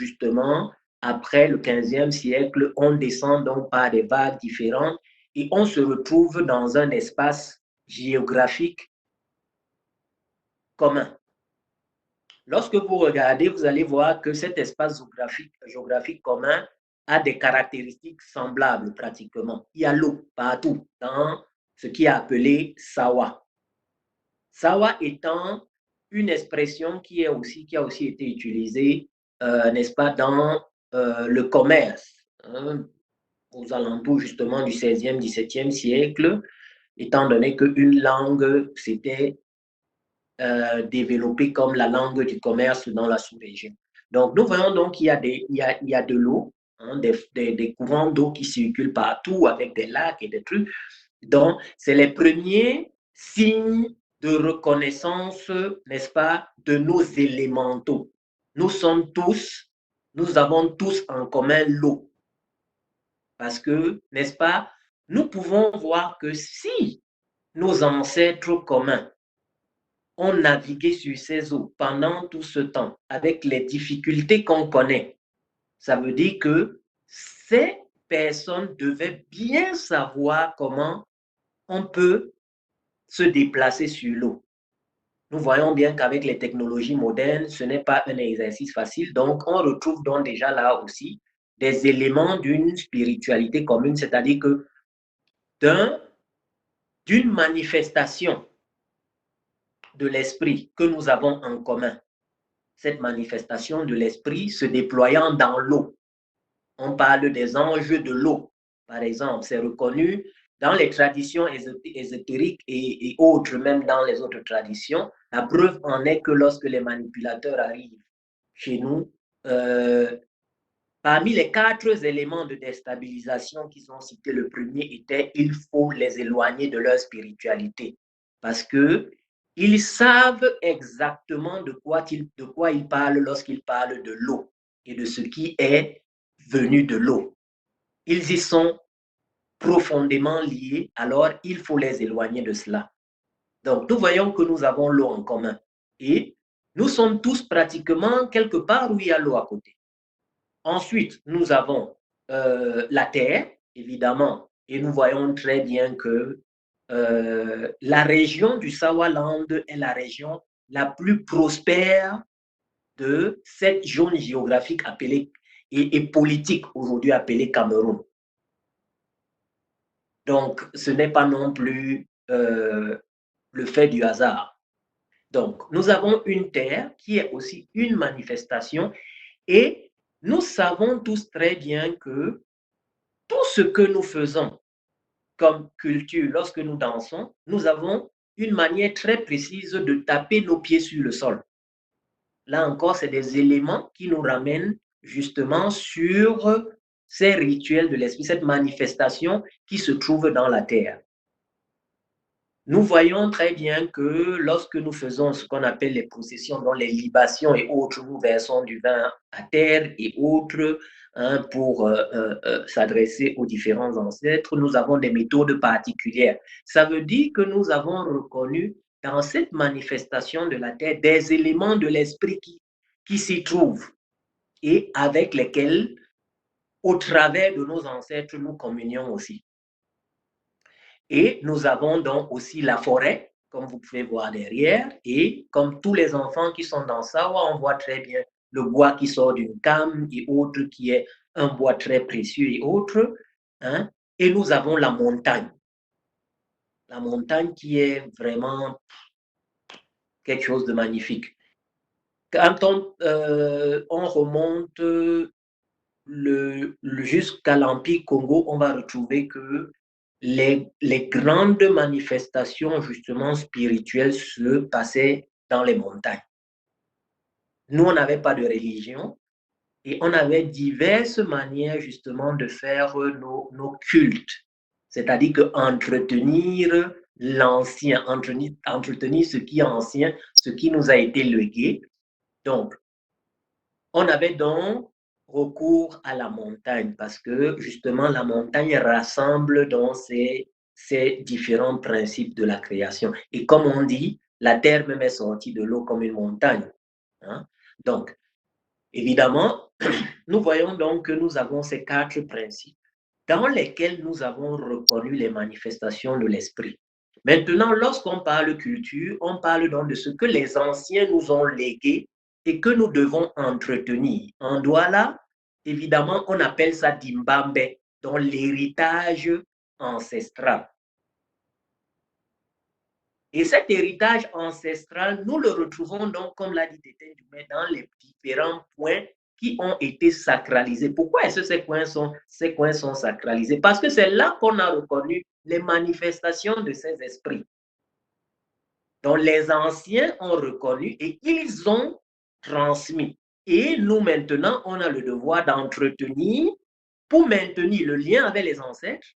justement, après le 15e siècle, on descend donc par des vagues différentes et on se retrouve dans un espace géographique commun. Lorsque vous regardez, vous allez voir que cet espace géographique commun a des caractéristiques semblables pratiquement. Il y a l'eau partout dans ce qui est appelé Sawa. Sawa étant une expression qui a aussi été utilisée, n'est-ce pas, dans le commerce, hein, aux alentours justement du 16e, 17e siècle, étant donné qu'une langue s'était développée comme la langue du commerce dans la sous-région. Donc, nous voyons donc qu'il y a de l'eau, hein, des courants d'eau qui circulent partout avec des lacs et des trucs. Donc, c'est les premiers signes de reconnaissance, n'est-ce pas, de nos élémentaux. Nous avons tous en commun l'eau. Parce que, n'est-ce pas, nous pouvons voir que si nos ancêtres communs ont navigué sur ces eaux pendant tout ce temps avec les difficultés qu'on connaît, ça veut dire que ces personnes devaient bien savoir comment on peut se déplacer sur l'eau. Nous voyons bien qu'avec les technologies modernes, ce n'est pas un exercice facile. Donc, on retrouve donc déjà là aussi des éléments d'une spiritualité commune, c'est-à-dire que d'une manifestation de l'esprit que nous avons en commun. Cette manifestation de l'esprit se déployant dans l'eau. On parle des anges de l'eau, par exemple. C'est reconnu dans les traditions ésotériques et autres, même dans les autres traditions. La preuve en est que lorsque les manipulateurs arrivent chez nous, parmi les 4 éléments de déstabilisation qui sont cités, le premier était il faut les éloigner de leur spiritualité. Parce que ils savent exactement de quoi ils parlent lorsqu'ils parlent de l'eau et de ce qui est venu de l'eau. Ils y sont profondément liés, alors il faut les éloigner de cela. Donc, nous voyons que nous avons l'eau en commun et nous sommes tous pratiquement quelque part où il y a l'eau à côté. Ensuite, nous avons la terre, évidemment, et nous voyons très bien que la région du Sawaland est la région la plus prospère de cette zone géographique appelée et politique aujourd'hui appelée Cameroun. Donc, ce n'est pas non plus le fait du hasard. Donc, nous avons une terre qui est aussi une manifestation et nous savons tous très bien que tout ce que nous faisons comme culture lorsque nous dansons, nous avons une manière très précise de taper nos pieds sur le sol. Là encore, c'est des éléments qui nous ramènent justement sur ces rituels de l'esprit, cette manifestation qui se trouve dans la terre. Nous voyons très bien que lorsque nous faisons ce qu'on appelle les processions, dont les libations et autres, nous versons du vin à terre et autres, hein, pour s'adresser aux différents ancêtres, nous avons des méthodes particulières. Ça veut dire que nous avons reconnu dans cette manifestation de la terre des éléments de l'esprit qui s'y trouvent et avec lesquels, au travers de nos ancêtres, nous communions aussi. Et nous avons donc aussi la forêt, comme vous pouvez voir derrière. Et comme tous les enfants qui sont dans Sawa, on voit très bien le bois qui sort d'une came et autre qui est un bois très précieux et autres. Hein? Et nous avons la montagne. La montagne qui est vraiment quelque chose de magnifique. Quand on remonte jusqu'à l'Empire Congo, on va retrouver que les grandes manifestations justement spirituelles se passaient dans les montagnes. Nous, on n'avait pas de religion et on avait diverses manières justement de faire nos cultes, c'est-à-dire que entretenir l'ancien, entretenir ce qui est ancien, ce qui nous a été légué. Donc, on avait donc recours à la montagne parce que justement la montagne rassemble dans ces différents principes de la création. Et comme on dit, la terre même est sortie de l'eau comme une montagne. Hein? Donc, Évidemment, nous voyons donc que nous avons ces quatre principes dans lesquels nous avons reconnu les manifestations de l'esprit. Maintenant, lorsqu'on parle culture, on parle donc de ce que les anciens nous ont légué et que nous devons entretenir. En Douala, évidemment, on appelle ça Dimbambe, donc l'héritage ancestral. Et cet héritage ancestral, nous le retrouvons donc, comme l'a dit Tétin Dumais, dans les différents points qui ont été sacralisés. Pourquoi est-ce que ces coins sont sacralisés? Parce que c'est là qu'on a reconnu les manifestations de ces esprits. Donc les anciens ont reconnu et ils ont transmis. Et nous maintenant, on a le devoir d'entretenir pour maintenir le lien avec les ancêtres